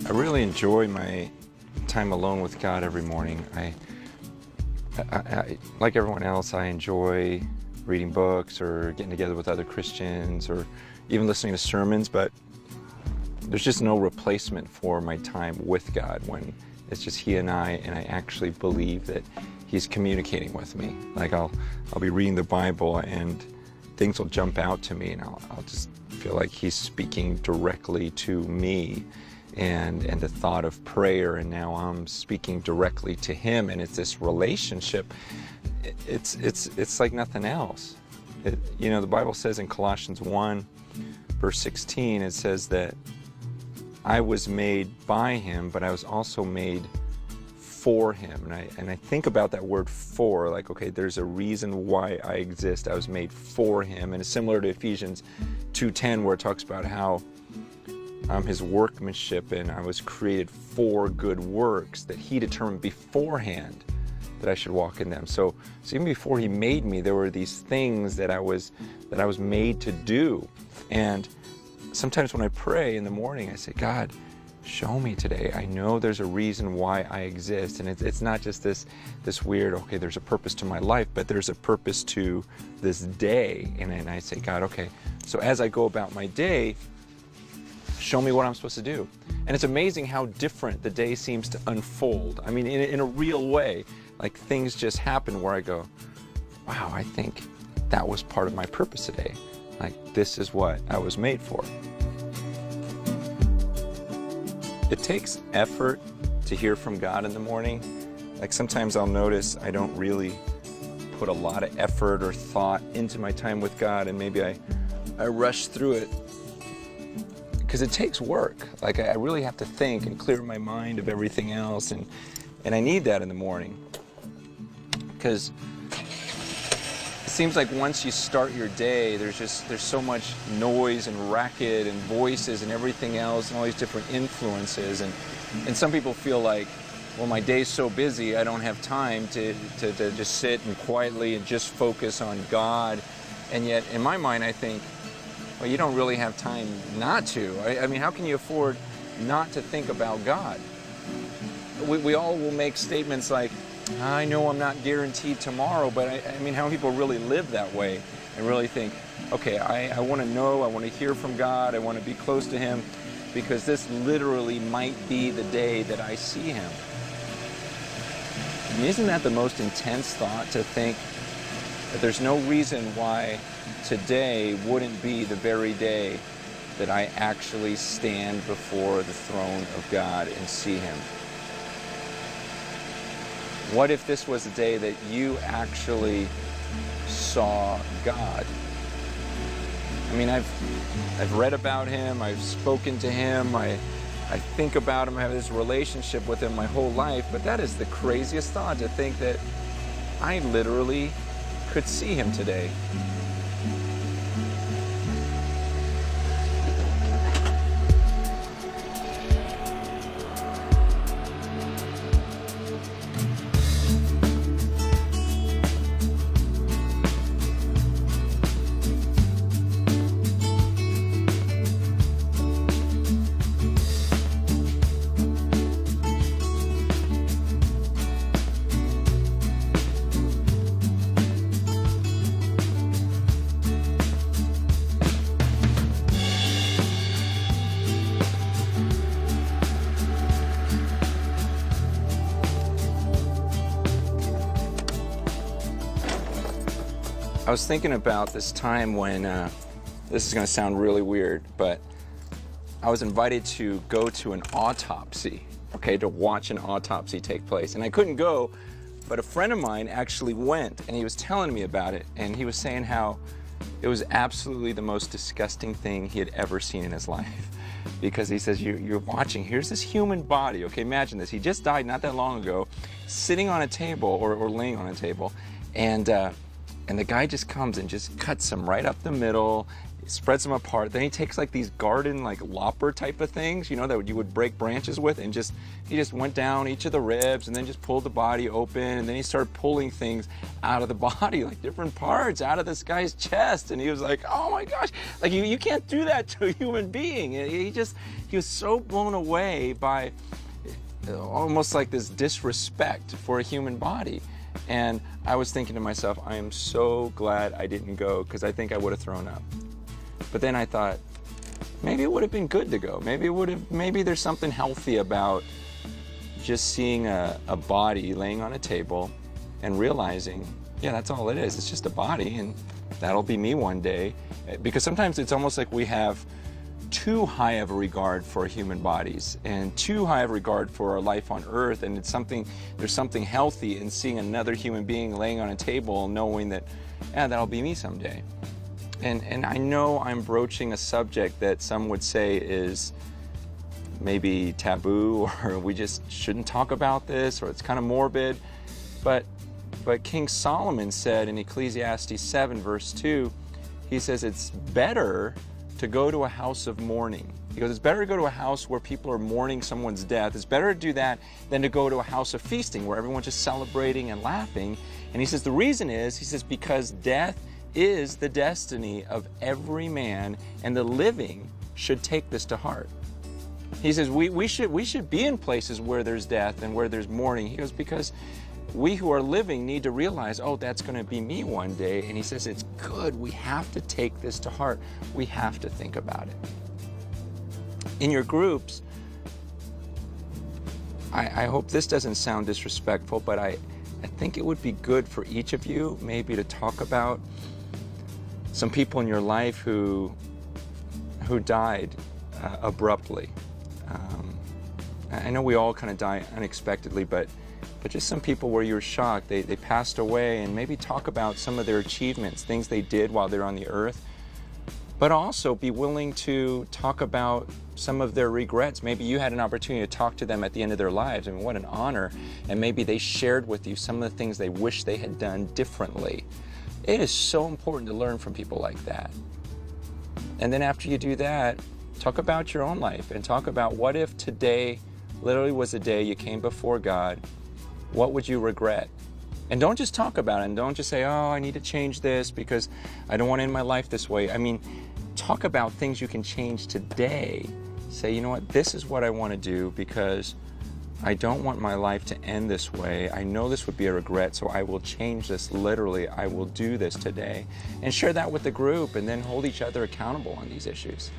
I really enjoy my time alone with God every morning. I like everyone else, I enjoy reading books or getting together with other Christians or even listening to sermons, but there's just no replacement for my time with God when it's just He and I actually believe that He's communicating with me. Like I'll be reading the Bible and things will jump out to me and I'll just feel like He's speaking directly to me, and the thought of prayer, and now I'm speaking directly to Him, and it's this relationship. It's like nothing else. You know, the Bible says in Colossians 1 verse 16, it says that I was made by Him, but I was also made for Him. And I think about that word for, like, okay, there's a reason why I exist. I was made for Him. And it's similar to Ephesians 2:10, where it talks about how I'm His workmanship and I was created for good works that He determined beforehand that I should walk in them. So even before He made me, there were these things that I was made to do. And sometimes when I pray in the morning, I say, God, show me today. I know there's a reason why I exist. And it's not just this weird, okay, there's a purpose to my life, but there's a purpose to this day. And I say, God, okay, so as I go about my day, show me what I'm supposed to do. And it's amazing how different the day seems to unfold. I mean, in a real way, like things just happen where I go, wow, I think that was part of my purpose today. Like, this is what I was made for. It takes effort to hear from God in the morning. Like sometimes I'll notice I don't really put a lot of effort or thought into my time with God, and maybe I rush through it because it takes work. Like I really have to think and clear my mind of everything else, and I need that in the morning, because it seems like once you start your day, there's so much noise and racket and voices and everything else and all these different influences, and some people feel like, well, my day's so busy I don't have time to just sit and quietly and just focus on God. And yet in my mind I think, well, you don't really have time not to. I mean, how can you afford not to think about God? We all will make statements like, I know I'm not guaranteed tomorrow, but I mean, how many people really live that way and really think, okay, I want to know, I want to hear from God, I want to be close to Him, because this literally might be the day that I see Him. I mean, isn't that the most intense thought, to think that there's no reason why today wouldn't be the very day that I actually stand before the throne of God and see Him? What if this was the day that you actually saw God? I mean, I've read about Him, I've spoken to Him, I think about Him, I have this relationship with Him my whole life, but that is the craziest thought, to think that I literally could see Him today. I was thinking about this time when, this is going to sound really weird, but I was invited to go to an autopsy, okay, to watch an autopsy take place. And I couldn't go, but a friend of mine actually went, and he was telling me about it, and he was saying how it was absolutely the most disgusting thing he had ever seen in his life. Because he says, you're watching, here's this human body, okay, imagine this, he just died not that long ago, sitting on a table, or laying on a table, and the guy just comes and just cuts him right up the middle, spreads them apart. Then he takes like these garden like lopper type of things, you know, that you would break branches with, and he just went down each of the ribs and then just pulled the body open, and then he started pulling things out of the body, like different parts out of this guy's chest. And he was like, oh my gosh, like you can't do that to a human being. He was so blown away by almost like this disrespect for a human body. And I was thinking to myself, I am so glad I didn't go, because I think I would have thrown up. But then I thought, maybe it would have been good to go. Maybe there's something healthy about just seeing a body laying on a table and realizing, yeah, that's all it is. It's just a body, and that'll be me one day. Because sometimes it's almost like we have too high of a regard for human bodies and too high of a regard for our life on earth, and there's something healthy in seeing another human being laying on a table, knowing that, yeah, that'll be me someday. And I know I'm broaching a subject that some would say is maybe taboo, or we just shouldn't talk about this, or it's kind of morbid, but King Solomon said in Ecclesiastes 7 verse 2, he says it's better to go to a house of mourning. He goes, it's better to go to a house where people are mourning someone's death. It's better to do that than to go to a house of feasting where everyone's just celebrating and laughing. And he says the reason is, he says, because death is the destiny of every man, and the living should take this to heart. He says we should be in places where there's death and where there's mourning. He goes, because we who are living need to realize, oh, that's going to be me one day. And he says it's good. We have to take this to heart. We have to think about it. In your groups, I hope this doesn't sound disrespectful, but I think it would be good for each of you maybe to talk about some people in your life who died abruptly. I know we all kind of die unexpectedly, but just some people where you're shocked, they passed away, and maybe talk about some of their achievements, things they did while they're on the earth, but also be willing to talk about some of their regrets. Maybe you had an opportunity to talk to them at the end of their lives. I mean, what an honor. And maybe they shared with you some of the things they wish they had done differently. It is so important to learn from people like that. And then after you do that, talk about your own life and talk about, what if today literally was the day you came before God? What would you regret? And don't just talk about it, and don't just say, oh, I need to change this because I don't want to end my life this way. I mean, talk about things you can change today. Say, you know what, this is what I want to do because I don't want my life to end this way. I know this would be a regret, so I will change this literally. I will do this today. And share that with the group, and then hold each other accountable on these issues.